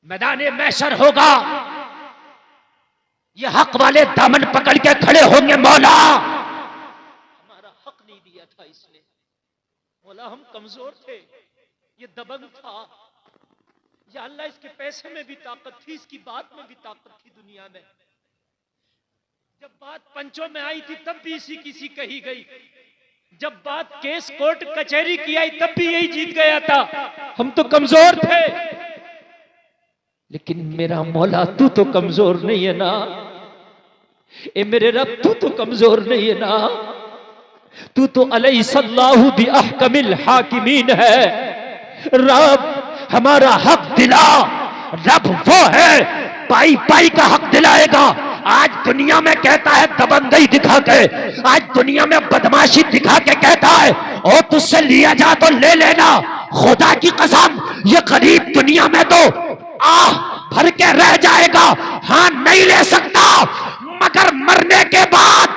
मैदान महशर होगा, ये हक वाले दामन पकड़ के खड़े होंगे। मौला हमारा हक नहीं दिया था इसने, मौला हम कमजोर थे, ये दबंग था, या अल्लाह इसके पैसे में भी ताकत थी, इसकी बात में भी ताकत थी दुनिया में। जब बात पंचों में आई थी तब भी इसी किसी कही गई, जब बात केस कोर्ट कचहरी की आई तब भी यही जीत गया था। हम तो कमजोर थे, लेकिन मेरा मौला तू तो कमजोर नहीं है ना। ए मेरे रब तू तो कमजोर नहीं है ना। तू तो अलैहिस्सलाहु बि अहकमिल हाकिमीन है। रब हमारा हक दिला। रब वो है पाई पाई का हक दिलाएगा। आज दुनिया में कहता है दबंगई दिखा के, आज दुनिया में बदमाशी दिखा के कहता है और तुझसे लिया जा तो ले लेना। खुदा की कसम ये गरीब दुनिया में तो आह भर के रह जाएगा, हाँ नहीं ले सकता, मगर मरने के बाद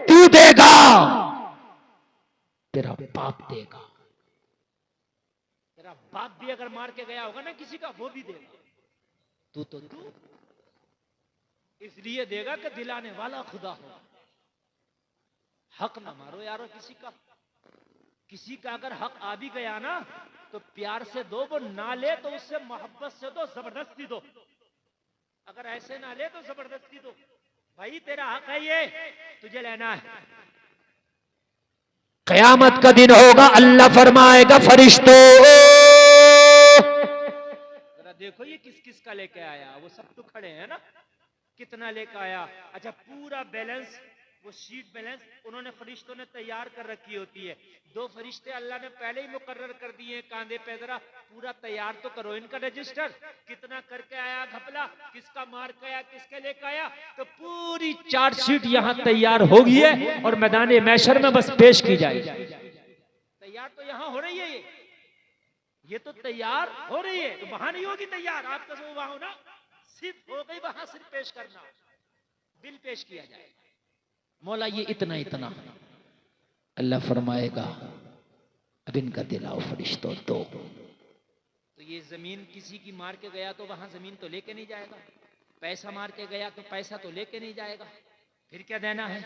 तू देगा, तेरा बाप देगा। तेरा बाप भी अगर मार के गया होगा ना किसी का, वो भी देगा। तू इसलिए देगा कि दिलाने वाला खुदा हो। हक ना मारो यारो किसी का। किसी का अगर हक आ भी गया ना तो प्यार से दो, वो ना ले तो उससे मोहब्बत से दो, जबरदस्ती दो। अगर ऐसे ना ले तो जबरदस्ती दो। भाई तेरा हक है, ये तुझे लेना है। क़यामत का दिन होगा, अल्लाह फरमाएगा फरिश्तों जरा देखो ये किस किस का लेके आया। वो सब तो खड़े हैं ना, कितना लेके आया। अच्छा पूरा बैलेंस, वो शीट बैलेंस उन्होंने फरिश्तों ने तैयार कर रखी होती है। 2 फरिश्ते अल्लाह ने पहले ही मुकर्रर कर दिए हैं कांधे पे, जरा पूरा तैयार तो करो इनका रजिस्टर, कितना करके आया घपला, किसका मार के आया, किसके लेके आया। तो पूरी चार्जशीट यहाँ तैयार हो गई है और मैदान महशर में बस पेश की जाएगी। तैयार तो यहाँ हो रही है, ये तो तैयार हो रही है, तो वहां नहीं होगी तैयार। आपका जो वहां हो ना, सिर्फ हो गई वहां, सिर्फ पेश करना, बिल पेश किया जाएगा। मौला ये इतना अल्लाह फरमाएगा अब इनका दिलाओ फरिश्तों तो ये जमीन किसी की मार के गया तो वहां जमीन तो लेके नहीं जाएगा, पैसा मार के गया तो पैसा तो लेके नहीं जाएगा, फिर क्या देना है।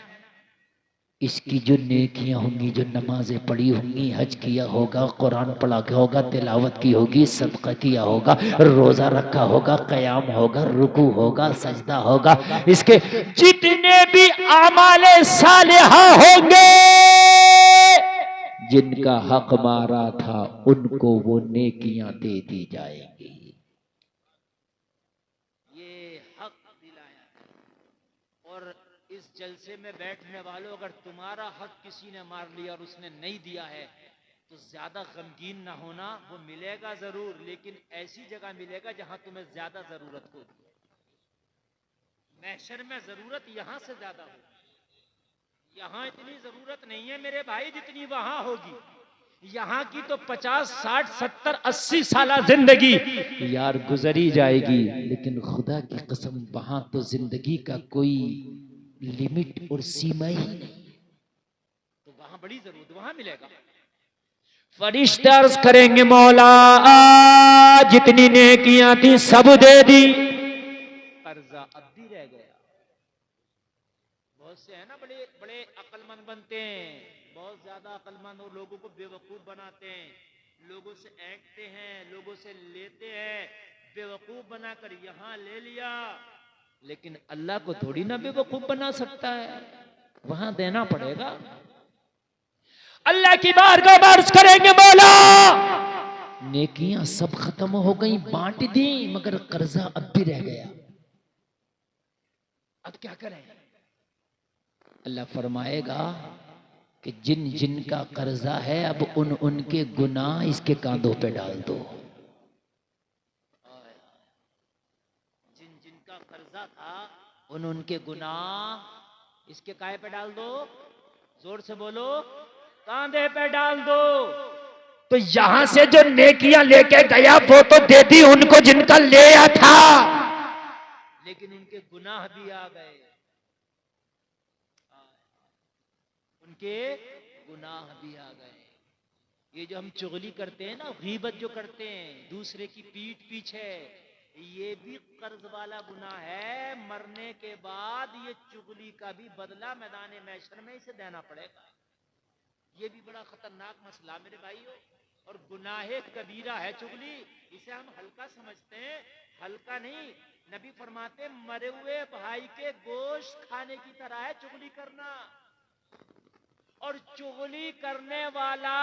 इसकी जो नेकियां होंगी, जो नमाजें पढ़ी होंगी, हज किया होगा, कुरान पढ़ा के होगा, तिलावत की होगी, सदका किया होगा, रोजा रखा होगा, कयाम होगा, रुकू होगा, सजदा होगा, इसके जितने भी आमाले सालिहा होंगे, जिनका हक मारा था उनको वो नेकियां दे दी जाएंगी। ये हक दिलाया। और इस जलसे में बैठने वालों, अगर तुम्हारा हक किसी ने मार लिया और उसने नहीं दिया है तो ज्यादा गमगीन ना होना, वो मिलेगा जरूर, लेकिन ऐसी जगह मिलेगा जहां तुम्हें ज्यादा जरूरत होगी। महशर में जरूरत यहां से ज्यादा होगी। यहां इतनी जरूरत नहीं है मेरे भाई जितनी वहां होगी। यहाँ की तो 50, 60, 70, 80 साल जिंदगी यार गुजरी जाएगी, लेकिन खुदा की कसम वहां तो जिंदगी का कोई लिमिट और सीमा ही नहीं, तो वहां बड़ी जरूरत, वहां मिलेगा। फरिश्ते अर्ज करेंगे मौला जितनी नेकियां थी सब दे दी, कर्जा अब भी रह गया। बहुत से है ना बड़े बड़े अक्लमंद बनते हैं, बहुत ज्यादा अक्लमंद, और लोगों को बेवकूफ बनाते हैं, लोगों से ऐंठते हैं, लोगों से लेते हैं, बेवकूफ बनाकर यहां ले लिया। लेकिन अल्लाह को थोड़ी ना बेवकूफ बना सकता है, वहां देना पड़ेगा। अल्लाह की बारगाह में अर्ज करेंगे मौला नेकियां सब खत्म हो गई, बांट दी, मगर कर्जा अब भी रह गया, अब क्या करें। अल्लाह फरमाएगा कि जिन जिन का कर्जा है अब उनके गुनाह इसके कांधों पे डाल दो। जिन जिन का कर्जा था उनके गुनाह इसके काहे पे डाल दो, जोर से बोलो, कांधे पे डाल दो। तो यहां से जो नेकियां लेके गया वो तो दे दी उनको जिनका लिया था, लेकिन उनके गुनाह भी आ गए, उनके गुनाह भी आ गए। ये जो हम चुगली करते हैं ना, गीबत जो करते हैं दूसरे की पीठ पीछे, ये भी कर्ज वाला गुनाह है। मरने के बाद ये चुगली का भी बदला मैदान महशर में इसे देना पड़ेगा। ये भी बड़ा खतरनाक मसला मेरे भाइयों, और गुनाहे कबीरा है चुगली। इसे हम हल्का समझते हैं, हल्का नहीं। नबी फरमाते मरे हुए भाई के गोश्त खाने की तरह है चुगली करना। और चुगली करने वाला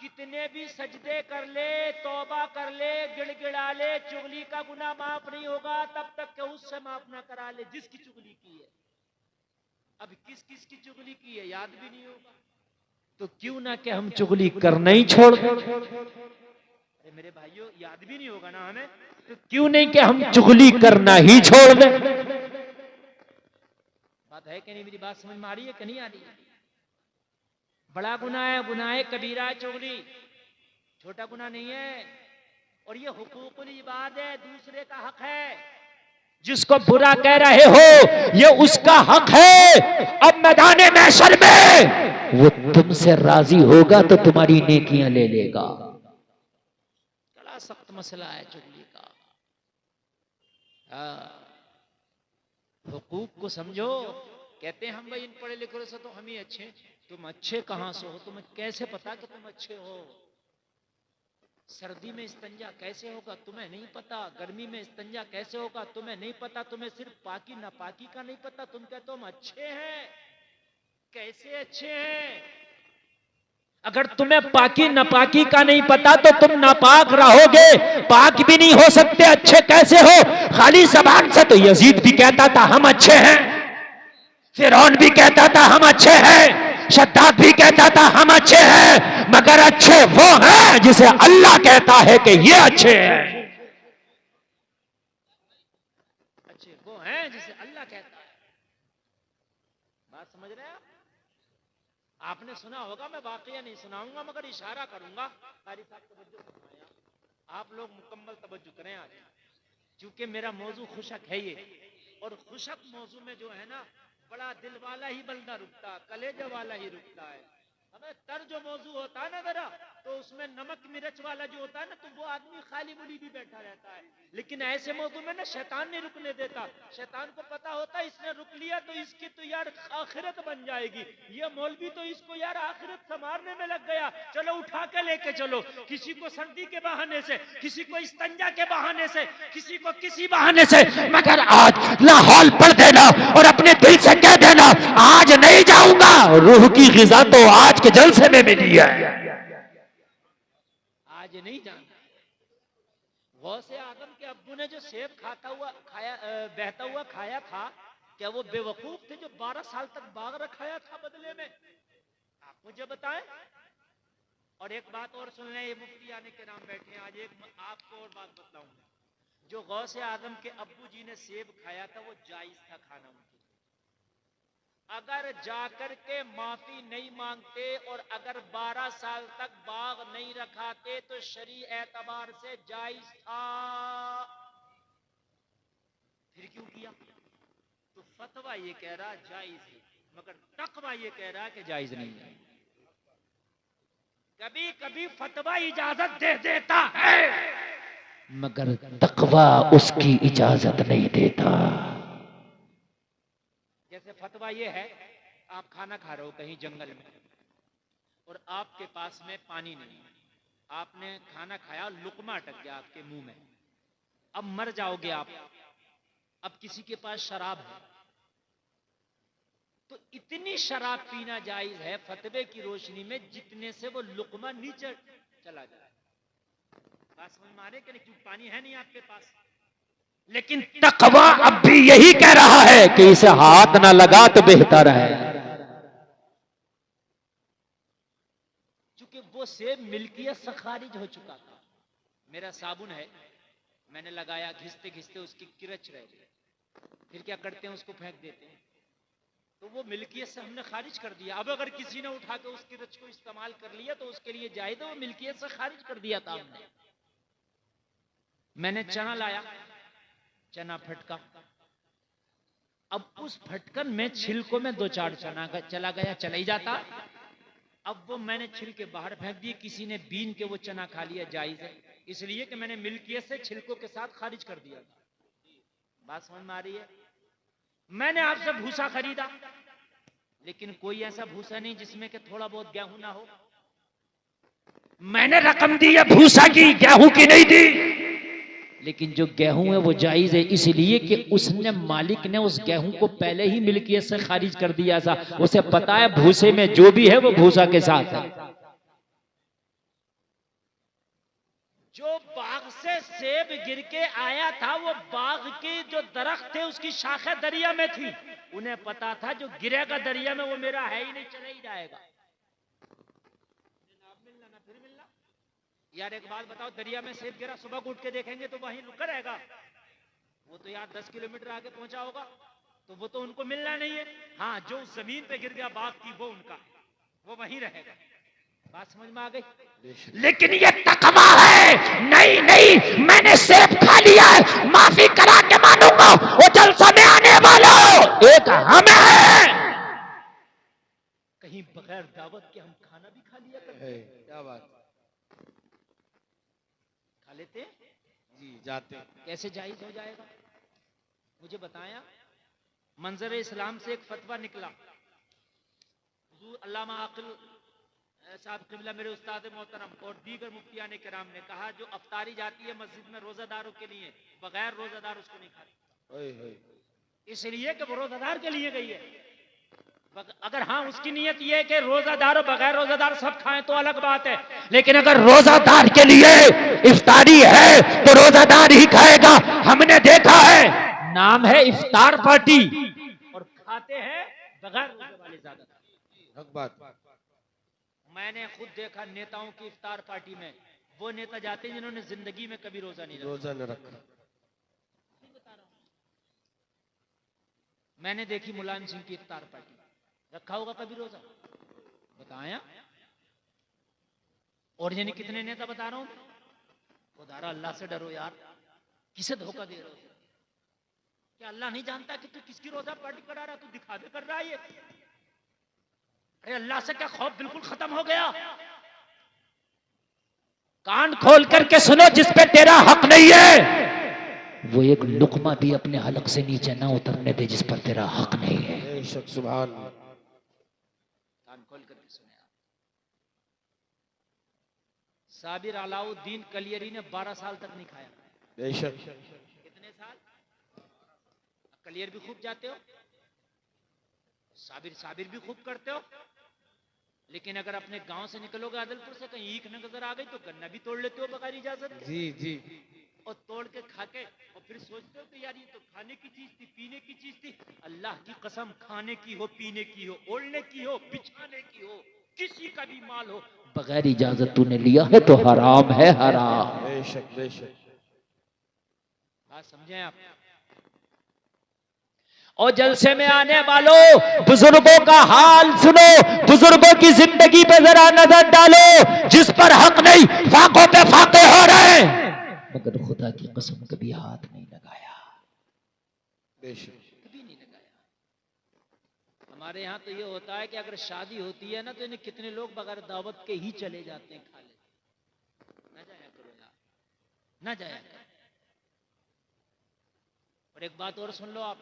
कितने भी सजदे कर ले, तौबा कर ले, गिड़गिड़ा ले, चुगली का गुनाह माफ नहीं होगा तब तक कि उससे माफ ना करा ले जिसकी चुगली की है। अब किस किस की चुगली की है याद भी नहीं होगा, तो क्यों ना कि हम चुगली करना ही छोड़ दें। अरे मेरे भाइयों, याद भी नहीं होगा ना हमें, तो क्यों नहीं कि हम चुगली करना ही छोड़ दें। बात है कि नहीं? मेरी बात समझ में आ रही है कि नहीं आ रही है? बड़ा गुनाह है, गुनाह कबीरा है चुगली, छोटा गुनाह नहीं है। और ये हुकूकुल इबाद है, दूसरे का हक है। जिसको बुरा कह रहे हो ये उसका हक है। अब मैदान महशर में वो तुमसे राजी होगा तो तुम्हारी नेकियां ले लेगा। बड़ा सख्त मसला है चुगली का। हुकूक को समझो। कहते हैं हम भाई इन पढ़े लिखे से तो हम ही अच्छे। तुम अच्छे कहां से हो? तुम्हें कैसे पता कि तुम अच्छे हो? सर्दी में इस्तंजा कैसे होगा तुम्हें नहीं पता, गर्मी में इस्तंजा कैसे होगा तुम्हें नहीं पता, तुम्हें सिर्फ पाकी नापाकी का नहीं पता, तुम कहते हो हम अच्छे हैं। कैसे अच्छे हैं? अगर तुम्हें पाकी नापाकी का नहीं पता तो तुम नापाक रहोगे, पाक भी नहीं हो सकते, अच्छे कैसे हो? खाली जबान से तो यजीद भी कहता था हम अच्छे हैं, फिरौन भी कहता था हम अच्छे हैं, शद्दाद भी कहता था हम अच्छे हैं, मगर अच्छे वो हैं जिसे अल्लाह कहता है कि ये अच्छे हैं। अच्छे वो हैं जिसे अल्लाह कहता है। बात समझ रहे हैं आप? आपने सुना होगा, मैं वाकया नहीं सुनाऊंगा मगर इशारा करूंगा। कारी साहब तवज्जो फरमाएं, आप लोग मुकम्मल तवज्जो करें आज, क्योंकि मेरा मौजू खुशक है ये। और खुशक मौजू में जो है ना, बड़ा दिल वाला ही बंदा रुकता, कलेजे वाला ही रुकता है। हमें तर जो मौजू होता है ना जरा, तो उसमें नमक मिर्च वाला जो होता है ना, तो वो आदमी खाली मुड़ी भी बैठा रहता है। लेकिन ऐसे मौजू में ना शैतान नहीं रुकने देता। शैतान को पता होता है इसने रुक लिया तो इसकी तो यार आखिरत बन जाएगी, ये मौलवी तो इसको यार आखिरत संवारने में लग गया, चलो उठा के लेके चलो। किसी को सर्दी के बहाने से, किसी को इस्तंजा के बहाने से, किसी को किसी बहाने से, मगर आज लाहौल पढ़ देना और अपने दिल से कह देना आज नहीं जाऊंगा। रूह की ग़िज़ा तो आज के जलसे में मिली है, आज नहीं जाना। गौसे आदम के अब्बू ने जो सेब बहता हुआ खाया था, क्या वो बेवकूफ थे जो 12 साल तक बाग रखाया था बदले में? आप मुझे बताएं। और एक बात और सुन लें, ये मुफ्ती आने के नाम बैठे हैं, आज एक आपको और बात बताऊंगा। जो गौसे आदम के अब्बू जी ने सेब खाया था वो जायज था खाना उनके। अगर जाकर के माफी नहीं मांगते और अगर 12 साल तक बाग नहीं रखाते तो शरी एतबार से जायज था। फिर क्यों किया? तो फतवा ये कह रहा जायज है, मगर तकवा ये कह रहा कि जायज नहीं है। कभी कभी फतवा इजाजत दे देता है, मगर तकवा उसकी इजाजत नहीं देता। जैसे फतवा ये है, आप खाना खा रहे हो कहीं जंगल में और आपके पास में पानी नहीं है, आपने खाना खाया, लुकमा अटक गया आपके मुंह में, अब मर जाओगे आप। अब किसी के पास शराब है, तो इतनी शराब पीना जायज है फतवे की रोशनी में जितने से वो लुकमा नीचे चला जाए। बात समझ में आ रही कि नहीं? क्यों पानी है नहीं आपके पास। लेकिन तकवा अब भी यही कह रहा है कि इसे हाथ ना लगा तो बेहतर है, क्योंकि वो सेब मिल्कियत से खारिज हो चुका था। मेरा साबुन है, मैंने लगाया, घिसते घिसते उसकी किरच रह गई, फिर क्या करते हैं उसको फेंक देते हैं, तो वो मिल्कियत से हमने खारिज कर दिया। अब अगर किसी ने उठा के उस किरच को इस्तेमाल कर लिया तो उसके लिए जायज है, वो मिल्कियत से खारिज कर दिया था हमने। मैंने चना लाया, चना फटका, अब उस फटकन में छिलकों में 2-4 चना चला गया, चला ही जाता। अब वो मैंने छिल के बाहर फेंक दिए, किसी ने बीन के वो चना खा लिया, जायज है, इसलिए कि मैंने मिल्कियत से छिलकों के साथ खारिज कर दिया था। बात समझ में आ रही है? मैंने आपसे भूसा खरीदा, लेकिन कोई ऐसा भूसा नहीं जिसमें कि थोड़ा बहुत गेहूं ना हो। मैंने रकम दी है भूसा की, गेहूं की नहीं दी, लेकिन जो गेहूं है वो जायज है, इसलिए कि उसने, मालिक ने उस गेहूं को पहले ही मिल्कियत से खारिज कर दिया था। उसे पता है भूसे में जो भी है वो भूसा के साथ है। जो बाग से सेब गिर के आया था, वो बाग के जो दरख्त थे उसकी शाखें दरिया में थी। उन्हें पता था जो गिरेगा दरिया में वो मेरा है ही नहीं, चला ही जाएगा। मिलना ना फिर मिलना। यार एक बात बताओ, दरिया में सेब गिरा, सुबह को उठ के देखेंगे तो वहीं रुका रहेगा? वो तो यार 10 किलोमीटर आगे पहुंचा होगा, तो वो तो उनको मिलना नहीं है। हाँ, जो जमीन पे गिर गया बाग की, वो उनका है, वो वहीं रहेगा। बात समझ में आ गई? लेकिन ये तकवा है, नहीं नहीं मैंने सेब खा लिया है, माफी करा के मानूंगा। वो जलसा में आने वाला एक हम है। कहीं बगैर दावत के हम खाना भी खा लिया करते हैं। क्या बात, खा लेते जी जाते। कैसे जायज हो जाएगा मुझे बताया। मंजर इस्लाम से एक फतवा निकला। हुजूर अल्लामा आकिल साहब किबला मेरे उस्ताद मोहतरम और दीगर मुफ्तियान किराम ने कहा, जो अफ्तारी जाती है मस्जिद में रोजादारों के लिए, बगैर रोजादार उसको नहीं खाते, इसलिए कि वो रोजादार के लिए गई है। अगर हाँ उसकी नियत ये है कि रोजादार और बगैर रोजादार सब खाएं तो अलग बात है, लेकिन अगर रोजादार के लिए इफ्तारी है तो रोजादार ही खाएगा। हमने देखा है, नाम है इफ्तार पार्टी और खाते हैं बगैर रोजे वाले ज्यादा। हक बात। मैंने खुद देखा नेताओं की इफ्तार पार्टी में, वो नेता जाते हैं जिन्होंने जिंदगी में कभी रोजा नहीं रखा। मैंने देखी मुलायम सिंह की इफ्तार पार्टी, रखा होगा कभी रोजा? बताया। और यानी कितने नेता बता रहा हूं, खुदारा अल्लाह से डरो यार, किसे धोखा दे रहे हो? क्या अल्लाह नहीं जानता कि तू किसकी रोजा पार्टी करा रहा? तू दिखावे कर रहा है ये। अरे अल्लाह से क्या खौफ बिल्कुल खत्म हो गया? कान खोल करके सुनो, जिस पे तेरा हक नहीं है वो एक लुकमा भी अपने हलक से नीचे ना उतरने दे जिस पर तेरा हक नहीं है। सुभान। कान खोल करके सुने आप। साबिर अलाउद्दीन कलियरी ने 12 साल तक नहीं खाया। बेशक। कितने साल? कलियर भी खूब जाते हो, साबिर भी खूब करते हो, लेकिन अगर अपने गांव से निकलोगे आदलपुर से, कहीं ईख नजर आ गई तो गन्ना भी तोड़ लेते हो बगैर इजाजत के। जी जी। और तोड़ के खा के और फिर सोचते हो कि यार ये तो खाने की चीज थी, पीने की चीज थी। अल्लाह की कसम, खाने की हो, पीने की हो, ओढ़ने की हो, बिछाने की हो, किसी का भी माल हो, बगैर इजाजत तूने लिया है तो हराम है, हराम। बेशक बेशक। बात समझे आप? और जलसे में आने वालों बुजुर्गों का हाल सुनो, बुजुर्गों की जिंदगी पे जरा नजर डालो, जिस पर हक नहीं फाकों पे फाके हो रहे हैं, मगर खुदा की कसम कभी हाथ नहीं लगाया। बेशक। कभी नहीं लगाया। हमारे यहाँ तो ये होता है कि अगर शादी होती है ना तो इन्हें कितने लोग बगैर दावत के ही चले जाते हैं, खा ले। ना जाया करो यार, ना जाया करो। और एक बात और सुन लो आप,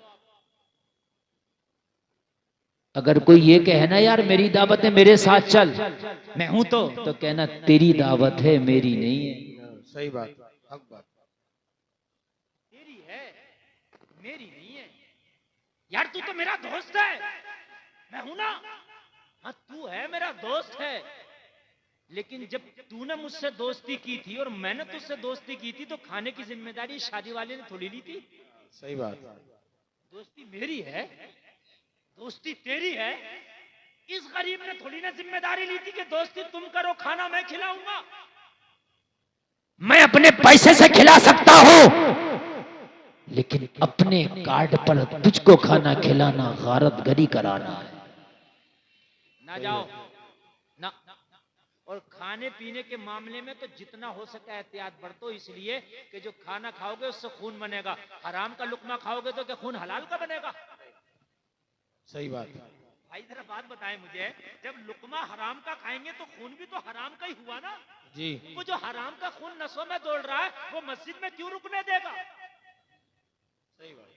अगर कोई ये कहे ना यार मेरी दावत है मेरे साथ चल, मैं हूं तो कहना तेरी दावत है मेरी नहीं है। सही बात, हक बात। तेरी है मेरी नहीं है। यार तू तो मेरा दोस्त है, मैं हूं ना। हाँ तू है मेरा दोस्त है, लेकिन जब तूने मुझसे दोस्ती की थी और मैंने तुझसे दोस्ती की थी तो खाने की जिम्मेदारी शादी वाले ने थोड़ी ली थी। सही बात। दोस्ती मेरी है, दोस्ती तेरी है। इस गरीब ने थोड़ी ना जिम्मेदारी ली थी कि दोस्ती तुम करो, खाना मैं खिलाऊंगा। मैं अपने पैसे से खिला सकता हूं, लेकिन अपने कार्ड पर तुझको खाना खिलाना गारतगरी कराना है। ना जाओ ना। और खाने पीने के मामले में तो जितना हो सके एहतियात बरतो, इसलिए कि जो खाना खाओगे उससे खून बनेगा। हराम का लुकमा खाओगे तो क्या खून हलाल का बनेगा? सही बात। भाई जरा बात बताएं मुझे, जब लुकमा हराम का खाएंगे तो खून भी तो हराम का ही हुआ ना जी। वो जो हराम का खून नसों में दौड़ रहा है वो मस्जिद में क्यों रुकने देगा? सही बात।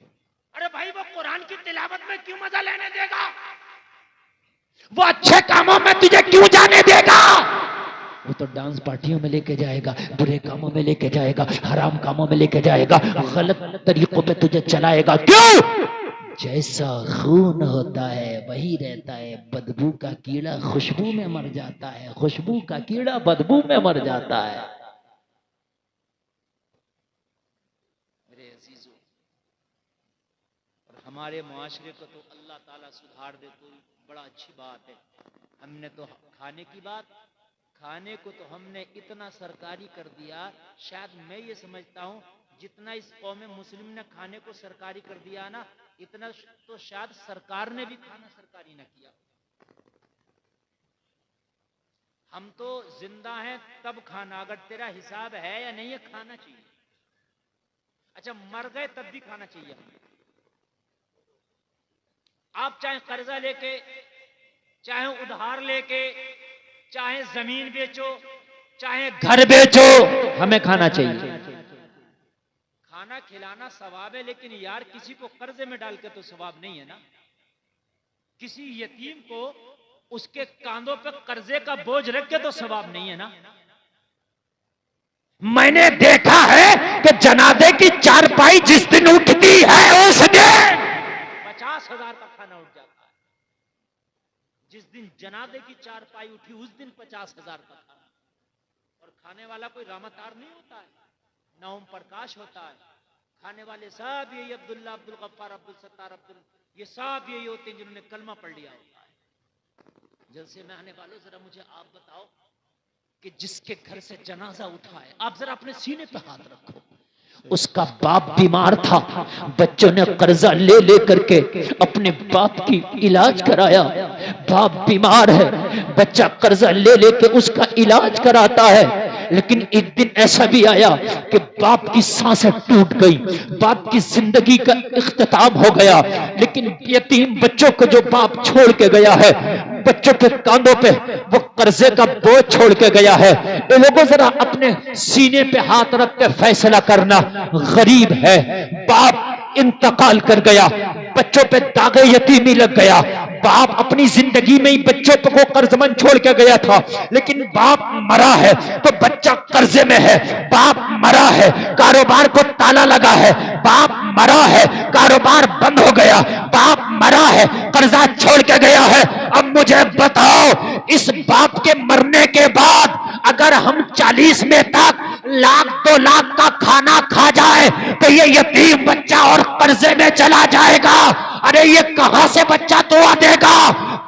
अरे भाई वो कुरान की तिलावत में क्यों मजा लेने देगा? वो अच्छे कामों में तुझे क्यों जाने देगा? वो तो डांस पार्टियों में लेके जाएगा, बुरे कामों में लेके जाएगा, हराम कामों में लेके जाएगा, गलत तरीकों पे तुझे चलाएगा। क्यों? जैसा खून होता है वही रहता है, बदबू का कीड़ा खुशबू में मर जाता है, खुशबू का कीड़ा बदबू में मर जाता है। मेरे अजीजों, और हमारे मुआशरे को तो अल्लाह ताला सुधार दे तो बड़ा अच्छी बात है। हमने तो खाने की बात, खाने को तो हमने इतना सरकारी कर दिया, शायद मैं ये समझता हूं जितना इस कौम मुस्लिम ने खाने को सरकारी कर दिया ना, इतना तो शायद सरकार ने भी खाना सरकारी न किया। हम तो जिंदा हैं तब खाना, अगर तेरा हिसाब है या नहीं है खाना चाहिए। अच्छा मर गए तब भी खाना चाहिए। आप चाहे कर्जा लेके, चाहे उधार लेके, चाहे जमीन बेचो, चाहे घर बेचो, हमें खाना चाहिए। खाना खिलाना सवाब है, लेकिन यार किसी को कर्जे में डाल के तो सवाब नहीं है ना। किसी यतीम को उसके कांधों पे कर्जे का बोझ रख के तो सवाब नहीं है ना। मैंने देखा है कि जनाजे की चारपाई जिस दिन उठती है उस दिन 50,000 का खाना उठ जाता है। जिस दिन जनाजे की चारपाई उठी उस दिन 50,000 का खाना। और खाने वाला कोई रामातार नहीं होता है, ना ओम प्रकाश होता है। खाने वाले सब यही अब्दुल्ला, अब्दुल गफ्फार, अब्दुल सत्तार, ये सब यही होते हैं जिन्होंने कलमा पढ़ लिया होता है। जलसे में आने वालों जरा मुझे आप बताओ कि जिसके घर से जनाजा उठा है, आप जरा अपने सीने पे हाथ रखो, उसका बाप बीमार था, बच्चों ने कर्जा ले ले करके अपने बाप की इलाज कराया। बाप बीमार है, बच्चा कर्जा ले लेके उसका इलाज कराता है। लेकिन एक दिन ऐसा भी आया कि बाप की सांसें टूट गई, बाप की जिंदगी का इख्तिताम हो गया। लेकिन यतीम बच्चों को जो बाप छोड़ के गया है, बच्चों के कांधों पे वो कर्जे का बोझ छोड़ के गया है। ये लोगों जरा अपने सीने पे हाथ रख के फैसला करना, गरीब है, बाप इंतकाल कर गया, बच्चों पे दागे यतीमी लग गया। बाप अपनी जिंदगी में ही बच्चों को कर्जमंद छोड़ के गया था, लेकिन बाप मरा है तो बच्चा कर्जे में है। बाप मरा है, कारोबार को ताला लगा है। बाप मरा है, कारोबार बंद हो गया। बाप मरा है, कर्जा छोड़ के गया है। अब मुझे बताओ, इस बाप के मरने के बाद अगर हम 40 में तक लाख 2 लाख का खाना खा जाए तो ये यतीम बच्चा और कर्जे में चला जाएगा। अरे ये कहां से बच्चा दुआ देगा,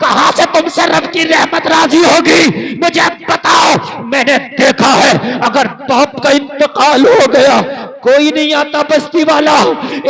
कहां से तुमसे रब की रहमत राजी होगी, मुझे बताओ। मैंने देखा है अगर बाप का इंतकाल हो गया कोई नहीं आता बस्ती वाला,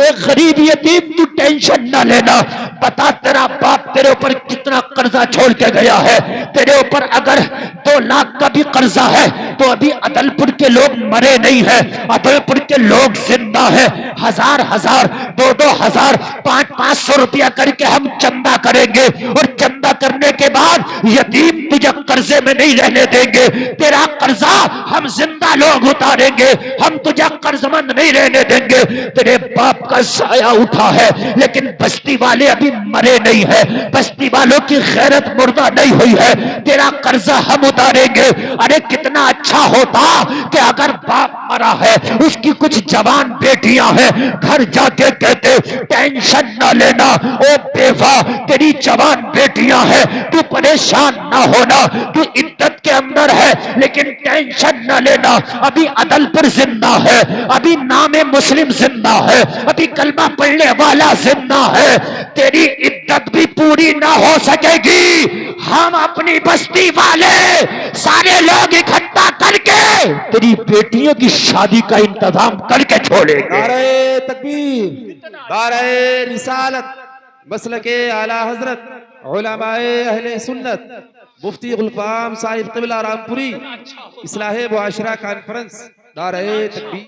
एक गरीब यतीम तू टेंशन ना लेना, बता तेरा बाप तेरे ऊपर कितना कर्जा छोड़ के गया है। तेरे ऊपर अगर 2 लाख का भी कर्जा है तो अभी अदलपुर के लोग मरे नहीं है, अदलपुर के लोग जिंदा है। 1000-1000, 2-2,000, 500-500 रुपया करके हम चंदा करेंगे, और चंदा करने के बाद यतीम तुझे कर्जे में नहीं रहने देंगे। तेरा कर्जा हम जिंदा लोग उतारेंगे, हम तुझे कर्जमंद नहीं रहने देंगे। तेरे बाप का साया उठा है, लेकिन बस्ती वाले अभी मरे नहीं है, बस्ती वालों की गैरत मुर्दा नहीं हुई है। तेरा कर्जा हम उतारेंगे। अरे कितना अच्छा होता कि अगर बाप मरा है, उसकी कुछ जवान बेटियां हैं, घर जाके कहते टेंशन ना लेना, ओ बेवा तेरी जवान बेटियां हैं, तू परेशान ना होना, तू इद्दत के अंदर है, लेकिन टेंशन ना लेना। अभी अदलपुर जिंदा है, अभी नामे मुस्लिम जिंदा है, अभी कलमा पढ़ने वाला जिंदा है। तेरी इद्दत भी पूरी ना हो सकेगी। हम अपनी बस्ती वाले सारे लोग इकट्ठा करके तेरी बेटियों की शादी का इंतजाम करके छोड़ेंगे। नारे तकबीर, नारे रिसालत, मसलके आला हजरत उलमाए अहले सुन्नत, मुफ्ती गुलफाम साहिब क़िबला रामपुरी, इस्लाहे मुआशरा कॉन्फ्रेंस। नारे तकबीर।